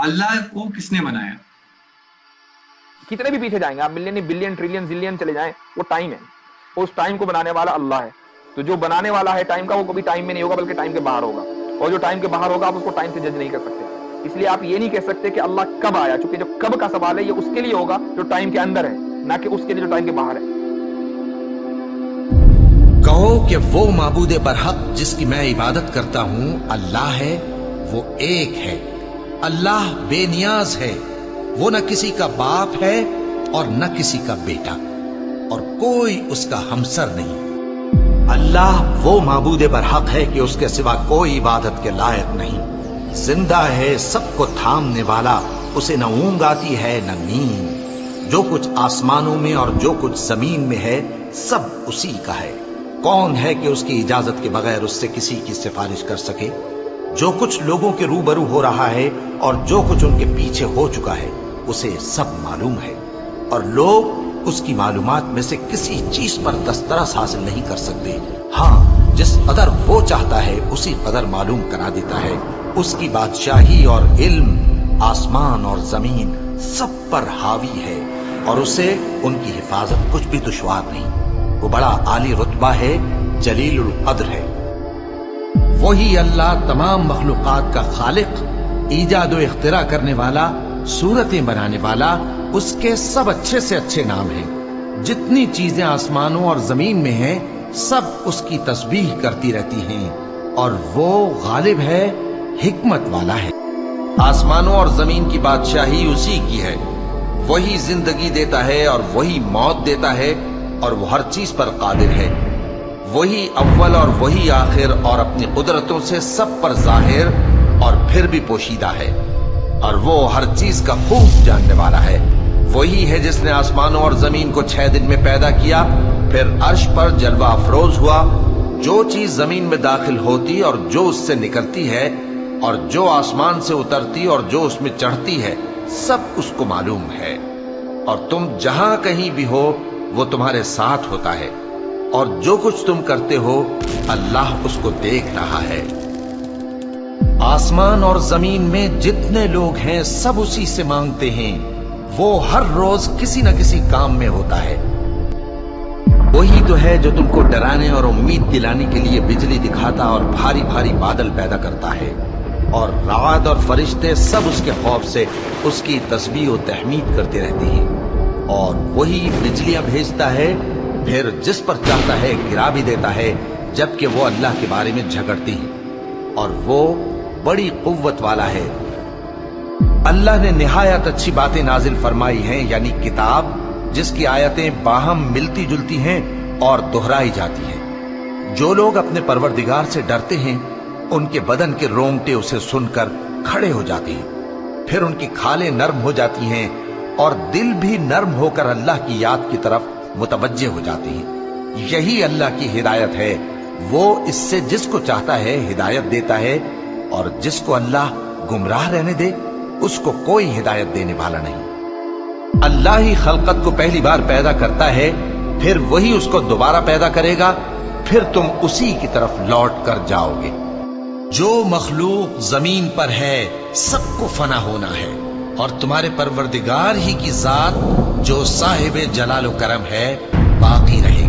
अल्लाह को किसने बनाया? कितने भी पीछे जाएंगे आप, मिलियन बिलियन ट्रिलियन जिलियन चले जाएं, वो टाइम है, उस टाइम को बनाने वाला अल्लाह है। तो जो बनाने वाला है टाइम का, वो कभी टाइम में नहीं होगा बल्कि टाइम के बाहर होगा, और जो टाइम के बाहर होगा आप उसको टाइम से जज नहीं कर सकते। इसलिए आप ये नहीं कह सकते कि अल्लाह कब आया, क्योंकि जो कब का सवाल है ये उसके लिए होगा जो टाइम के अंदर है, ना कि उसके लिए जो टाइम के बाहर है। कहो कि वो माबूद बरहक जिसकी मैं इबादत करता हूं अल्लाह है, वो एक है। अल्लाह बेनियाज है, वो न किसी का बाप है और न किसी का बेटा, और कोई उसका हमसर नहीं। अल्लाह वो माबूद बरहक है कि उसके सिवा कोई इबादत के लायक नहीं। जिंदा है, सबको थामने वाला, उसे न ऊंघ आती है न नींद। जो कुछ आसमानों में और जो कुछ जमीन में है सब उसी का है। कौन है कि उसकी इजाजत के बगैर उससे किसी की सिफारिश कर सके? जो कुछ लोगों के रूबरू हो रहा है और जो कुछ उनके पीछे हो चुका है उसे सब मालूम है, और लोग उसकी मालूमात में से किसी चीज पर दस्तरस हासिल नहीं कर सकते। हाँ, जिस कदर वो चाहता है उसी कदर मालूम करा देता है। उसकी बादशाही और इल्म आसमान और जमीन सब पर हावी है, और उसे उनकी हिफाजत कुछ भी दुश्वार नहीं। वो बड़ा आली रुतबा है, जलीलुल कद्र है। वही अल्लाह तमाम मखलूकात का खालिक, ईजाद व इख्तिरा करने वाला, सूरतें बनाने वाला, उसके सब अच्छे से अच्छे नाम हैं। जितनी चीजें आसमानों और जमीन में हैं सब उसकी तस्बीह करती रहती हैं, और वो गालिब है, हिकमत वाला है। आसमानों और जमीन की बादशाही उसी की है। वही जिंदगी देता है और वही मौत देता है, और वो हर चीज पर कादिर है। वही अव्वल और वही आखिर, और अपनी कुदरतों से सब पर जाहिर और फिर भी पोशीदा है, और वो हर चीज का खूब जानने वाला है। वही है जिसने आसमानों और जमीन को 6 दिन में पैदा किया, फिर अर्श पर जलवा अफरोज हुआ। जो चीज जमीन में दाखिल होती और जो उससे निकलती है, और जो आसमान से उतरती और जो उसमें चढ़ती है, सब उसको मालूम है। और तुम जहां कहीं भी हो वो तुम्हारे साथ होता है, और जो कुछ तुम करते हो अल्लाह उसको देख रहा है। आसमान और जमीन में जितने लोग हैं सब उसी से मांगते हैं। वो हर रोज किसी न किसी काम में होता है। वही तो है जो तुमको डराने और उम्मीद दिलाने के लिए बिजली दिखाता और भारी भारी बादल पैदा करता है, और रात और फरिश्ते सब उसके खौफ से उसकी तस्बीह और तहमीद करते रहते हैं। और वही बिजलियां भेजता है, फिर जिस पर चाहता है गिरा भी देता है, जबकि वो अल्लाह के बारे में झगड़ती है, और वो बड़ी कुव्वत वाला है। अल्लाह ने निहायत अच्छी बातें नाजिल फरमाई हैं, यानी किताब जिसकी आयतें बाहम मिलती जुलती हैं और दोहराई जाती हैं। जो लोग अपने परवरदिगार से डरते हैं उनके बदन के रोंगटे उसे सुनकर खड़े हो जाते हैं, फिर उनकी खालें नर्म हो जाती हैं और दिल भी नर्म होकर अल्लाह की याद की तरफ मुतवज्जे हो जाते हैं। यही अल्लाह की हिदायत है। वो इससे जिसको चाहता है हिदायत देता है, और जिसको अल्लाह गुमराह रहने दे उसको कोई हिदायत देने वाला नहीं। अल्लाह ही खलकत को पहली बार पैदा करता है, फिर वही उसको दोबारा पैदा करेगा, फिर तुम उसी की तरफ लौट कर जाओगे। जो मखलूक जमीन पर है सबको फना होना है, और तुम्हारे परवरदिगार ही की जात जो साहिब जलाल व करम है बाकी रहे।